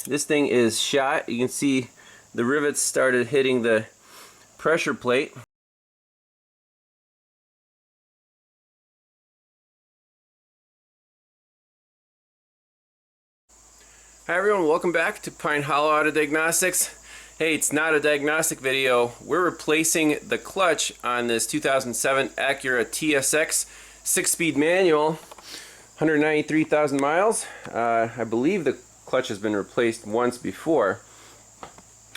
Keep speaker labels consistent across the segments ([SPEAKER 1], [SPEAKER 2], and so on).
[SPEAKER 1] this thing is shot. You can see the rivets started hitting the pressure plate. Hi everyone, welcome back to Pine Hollow Auto Diagnostics. Hey, it's not a diagnostic video. We're replacing the clutch on this 2007 Acura TSX 6-speed manual, 193,000 miles. I believe the clutch has been replaced once before,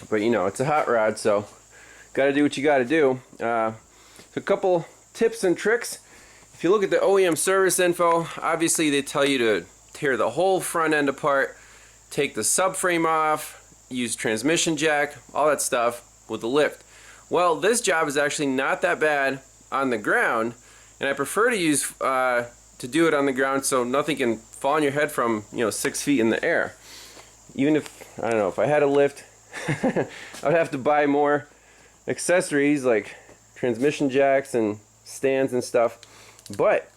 [SPEAKER 1] but you know, it's a hot rod, so gotta do what you gotta do. So a couple tips and tricks. If you look at the OEM service info, obviously they tell you to tear the whole front end apart, take the subframe off, use transmission jack, all that stuff with the lift. Well, this job is actually not that bad on the ground, and I prefer to use to do it on the ground so nothing can fall on your head from 6 feet in the air. Even if, I don't know, if I had a lift, I would have to buy more accessories like transmission jacks and stands and stuff. But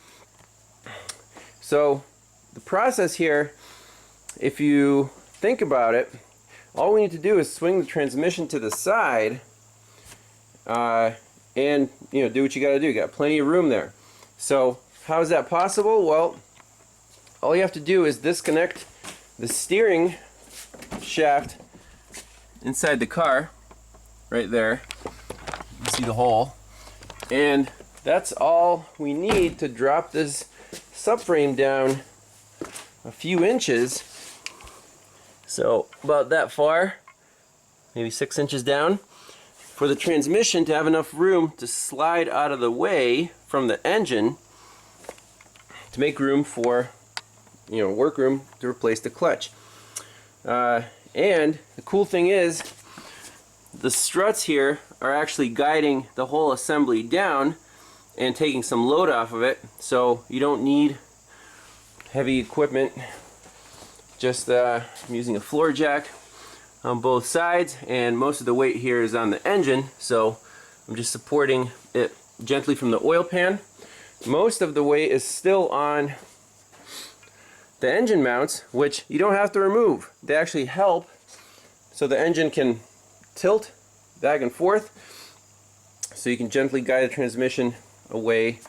[SPEAKER 1] so the process here, if you think about it, all we need to do is swing the transmission to the side and do what you got to do. You got plenty of room there. So how is that possible? Well, all you have to do is disconnect the steering shaft inside the car right there. You see the hole, and that's all we need to drop this subframe down a few inches. So about that far, maybe 6 inches down, for the transmission to have enough room to slide out of the way from the engine to make room for, work room to replace the clutch. And the cool thing is, the struts here are actually guiding the whole assembly down and taking some load off of it, so you don't need heavy equipment. Just I'm using a floor jack on both sides, and most of the weight here is on the engine, so I'm just supporting it gently from the oil pan. Most of the weight is still on the engine mounts, which you don't have to remove. They actually help so the engine can tilt back and forth, so you can gently guide the transmission away.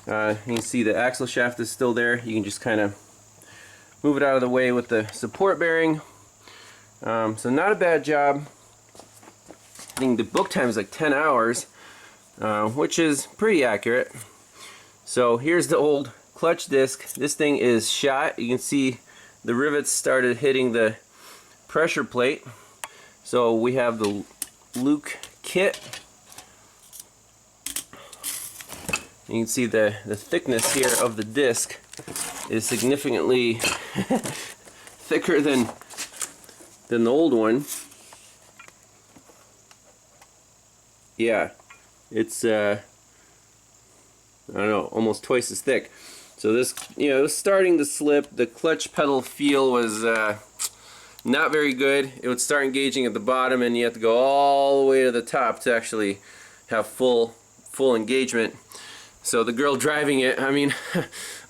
[SPEAKER 1] You can see the axle shaft is still there. You can just kind of move it out of the way with the support bearing. So not a bad job. I think the book time is like 10 hours, which is pretty accurate. So here's the old clutch disc. This thing is shot. You can see the rivets started hitting the pressure plate. So we have the Luke kit. You can see the thickness here of the disc is significantly thicker than the old one. Yeah, it's I don't know, almost twice as thick. So this, it was starting to slip. The clutch pedal feel was not very good. It would start engaging at the bottom, and you have to go all the way to the top to actually have full engagement. So the girl driving it, I mean,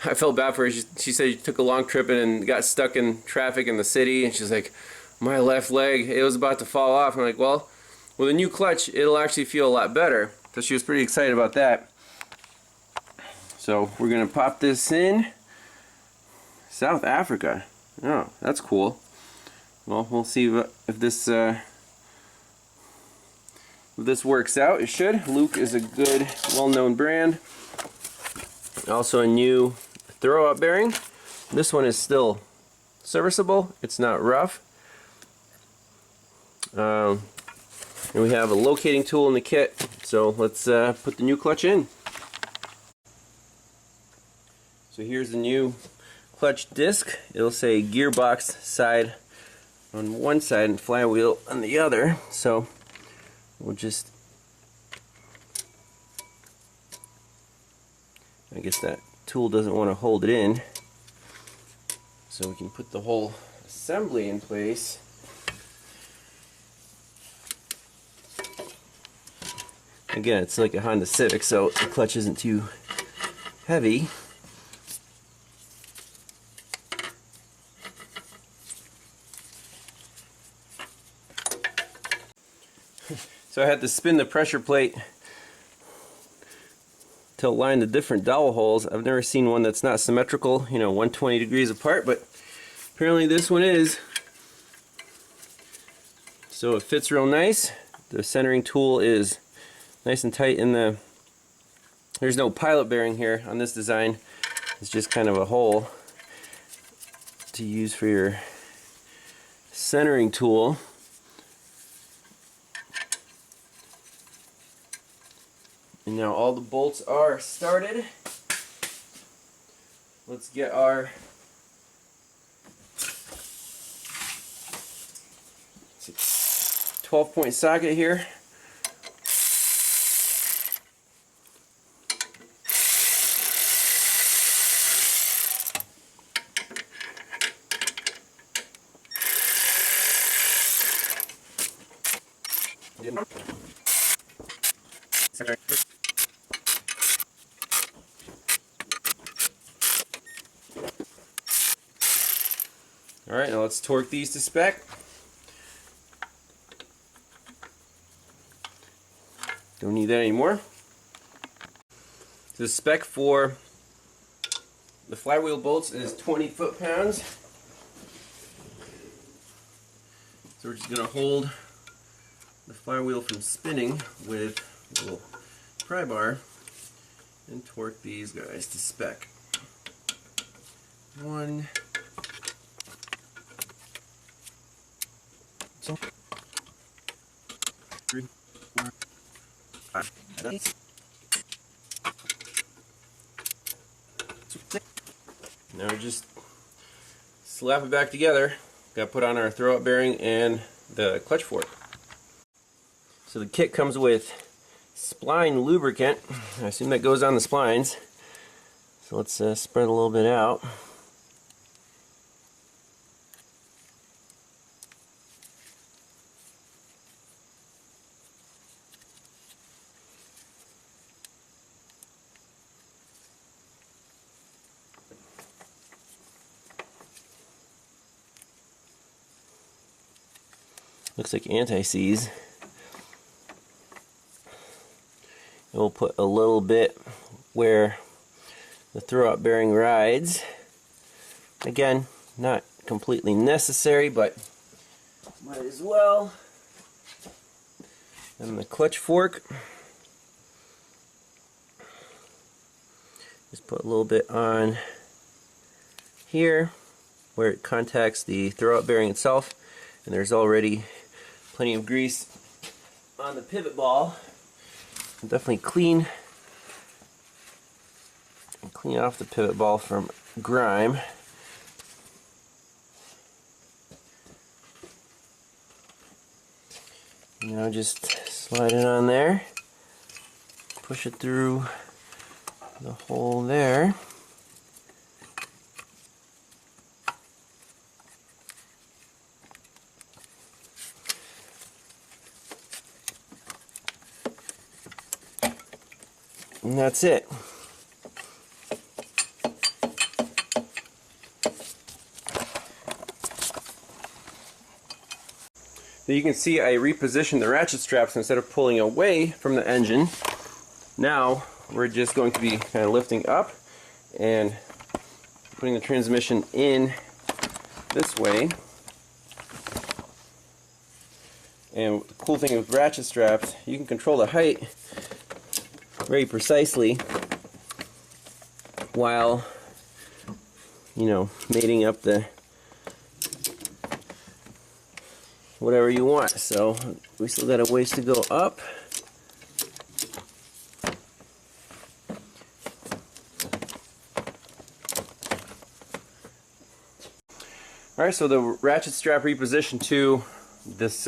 [SPEAKER 1] I felt bad for her. She said she took a long trip and got stuck in traffic in the city, and she's like, my left leg, it was about to fall off. I'm like, well, with a new clutch, it'll actually feel a lot better. So she was pretty excited about that. So we're gonna pop this in. South Africa. Oh, that's cool. Well, we'll see if this works out. It should. Luke is a good, well-known brand. Also a new throw-out bearing. This one is still serviceable. It's not rough. And we have a locating tool in the kit. So let's put the new clutch in. So here's the new clutch disc. It'll say gearbox side on one side and flywheel on the other. So we'll just, I guess that tool doesn't want to hold it in, so we can put the whole assembly in place. Again, it's like a Honda Civic, so the clutch isn't too heavy. So I had to spin the pressure plate to align the different dowel holes. I've never seen one that's not symmetrical, you know, 120 degrees apart, but apparently this one is. So it fits real nice. The centering tool is nice and tight in the... There's no pilot bearing here on this design. It's just kind of a hole to use for your centering tool. And now all the bolts are started. Let's get our 12-point socket here. Alright, now let's torque these to spec. Don't need that anymore. The spec for the flywheel bolts is 20 foot-pounds. So we're just going to hold the flywheel from spinning with a little pry bar and torque these guys to spec. 1, 2, 3, 4, 5, 6. Now just slap it back together. Got to put on our throwout bearing and the clutch fork. So the kit comes with spline lubricant. I assume that goes on the splines. So let's spread a little bit out. Looks like anti-seize. And we'll put a little bit where the throwout bearing rides. Again, not completely necessary, but might as well. And the clutch fork. Just put a little bit on here where it contacts the throwout bearing itself. And there's already plenty of grease on the pivot ball. Definitely clean off the pivot ball from grime. Now just slide it on there, push it through the hole there. And that's it. So you can see I repositioned the ratchet straps. Instead of pulling away from the engine, now we're just going to be kind of lifting up and putting the transmission in this way. And the cool thing with ratchet straps, you can control the height very precisely while, you know, mating up the whatever you want. So we still got a ways to go up. Alright, so the ratchet strap repositioned to this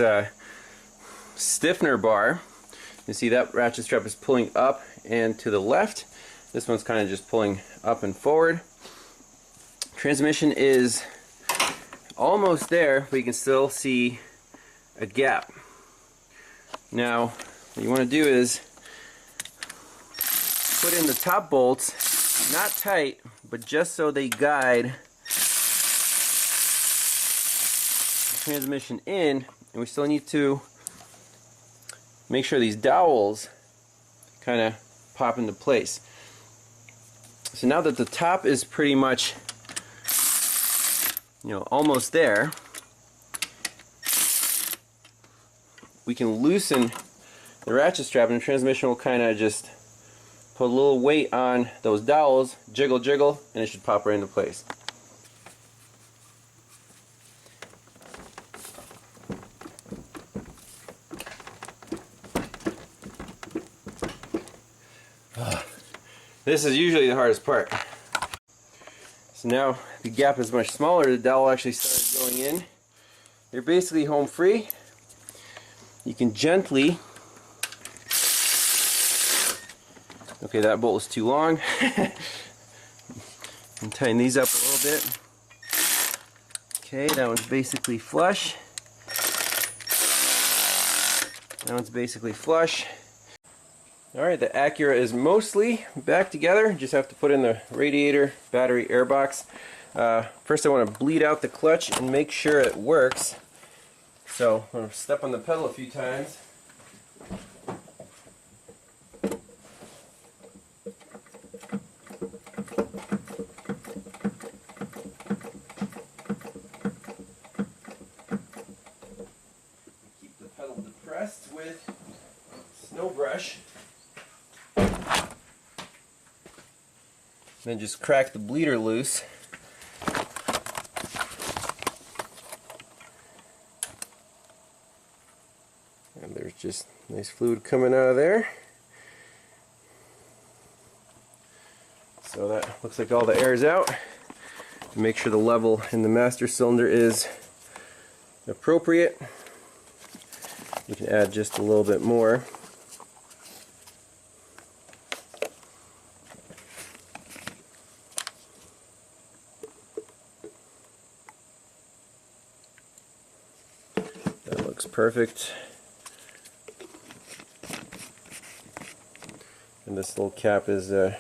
[SPEAKER 1] stiffener bar. You see that ratchet strap is pulling up and to the left. This one's kind of just pulling up and forward. Transmission is almost there, but you can still see a gap. Now, what you want to do is put in the top bolts, not tight, but just so they guide the transmission in, and we still need to make sure these dowels kind of pop into place. So now that the top is pretty much, almost there, we can loosen the ratchet strap, and the transmission will kind of just put a little weight on those dowels, jiggle, jiggle, and it should pop right into place. This is usually the hardest part. So now the gap is much smaller, the dowel actually started going in. You're basically home free. You can gently, okay, that bolt was too long. And tighten these up a little bit. Okay, that one's basically flush. That one's basically flush. Alright, the Acura is mostly back together. Just have to put in the radiator battery air box. First I want to bleed out the clutch and make sure it works. So I'm going to step on the pedal a few times. Keep the pedal depressed with snow brush. Then just crack the bleeder loose. And there's just nice fluid coming out of there. So that looks like all the air is out. Make sure the level in the master cylinder is appropriate. You can add just a little bit more. That looks perfect. And this little cap is you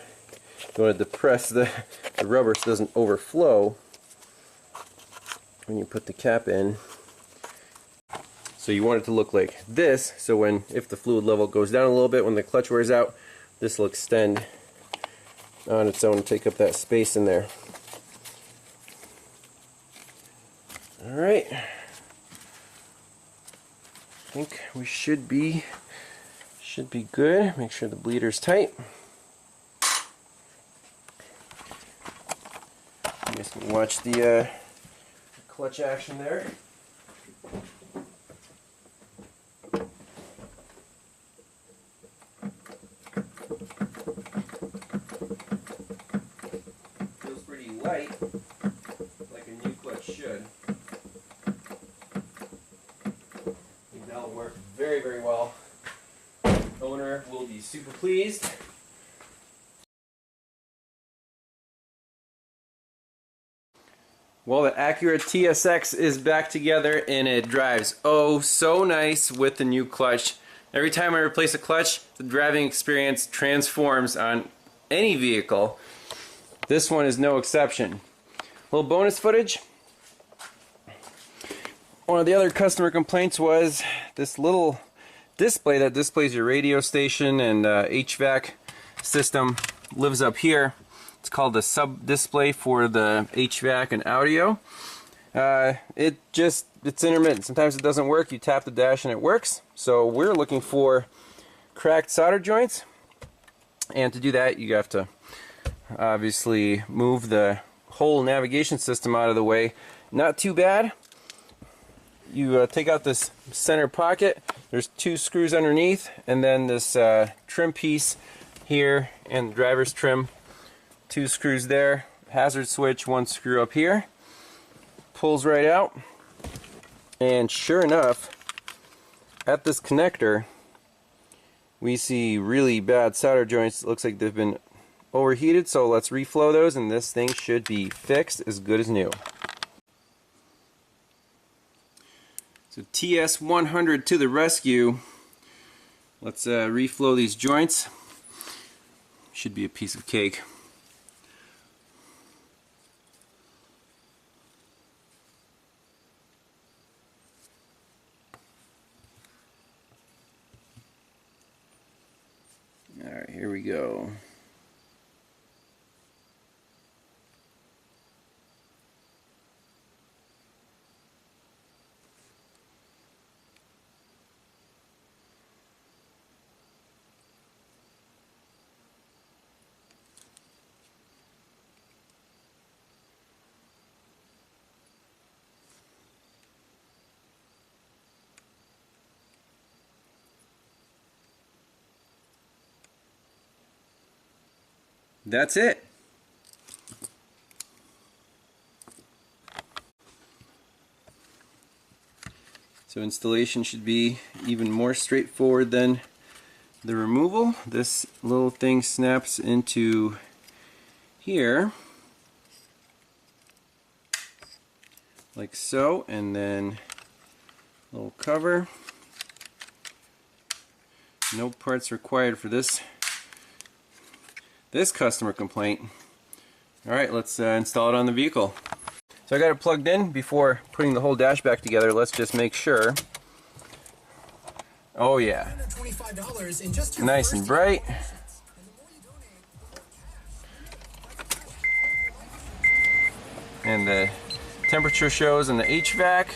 [SPEAKER 1] want to depress the rubber so it doesn't overflow when you put the cap in. So you want it to look like this, so if the fluid level goes down a little bit, when the clutch wears out, this will extend on its own and take up that space in there. Alright. I think we should be good. Make sure the bleeder's tight. You guys can watch the clutch action there. Feels pretty light, like a new clutch should. I think that'll work very, very well. Owner will be super pleased. Well, the Acura TSX is back together and it drives oh so nice with the new clutch. Every time I replace a clutch, the driving experience transforms on any vehicle. This one is no exception. A little bonus footage. One of the other customer complaints was this little display that displays your radio station and HVAC system lives up here. It's called the Sub-display for the HVAC and audio. It's intermittent. Sometimes it doesn't work. You tap the dash and it works. So we're looking for cracked solder joints. And to do that, you have to obviously move the whole navigation system out of the way. Not too bad. You take out this center pocket. There's 2 screws underneath, and then this trim piece here and the driver's trim. 2 screws there, hazard switch, 1 screw up here. Pulls right out, and sure enough, at this connector, we see really bad solder joints. It looks like they've been overheated, so let's reflow those, and this thing should be fixed as good as new. So TS100 to the rescue. Let's reflow these joints. Should be a piece of cake. go. That's it. So installation should be even more straightforward than the removal. This little thing snaps into here like so, and then a little cover. No parts required for this customer complaint. Alright, let's install it on the vehicle. So I got it plugged in. Before putting the whole dash back together, let's just make sure. Oh yeah, nice and bright. And the temperature shows in the HVAC.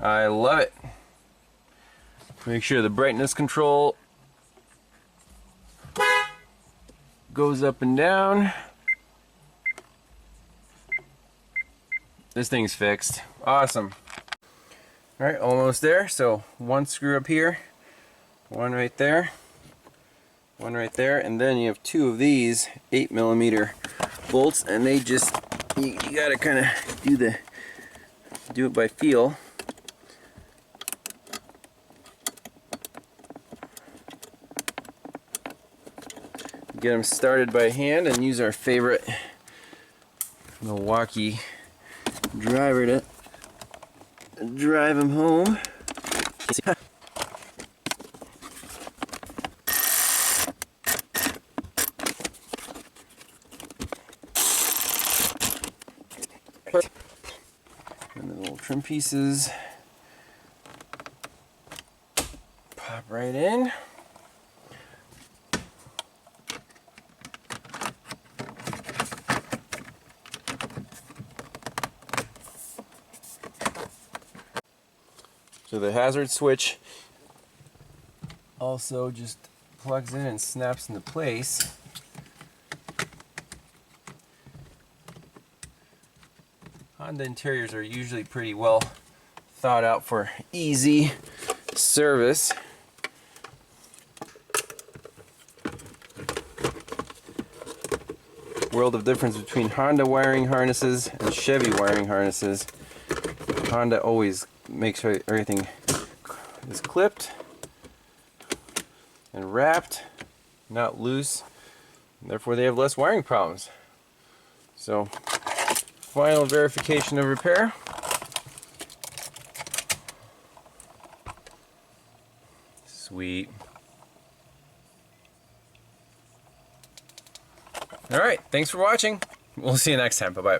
[SPEAKER 1] I love it. Make sure the brightness control goes up and down. This thing's fixed. Awesome. Alright, almost there. So one screw up here, one right there, one right there, and then you have two of these 8mm bolts, and they just, you gotta kind of do it by feel. Get them started by hand and use our favorite Milwaukee driver to drive them home. And the little trim pieces pop right in. So the hazard switch also just plugs in and snaps into place. Honda interiors are usually pretty well thought out for easy service. World of difference between Honda wiring harnesses and Chevy wiring harnesses. Honda always makes sure everything is clipped and wrapped, not loose, and therefore they have less wiring problems. So, final verification of repair. Sweet. Alright, thanks for watching. We'll see you next time. Bye-bye.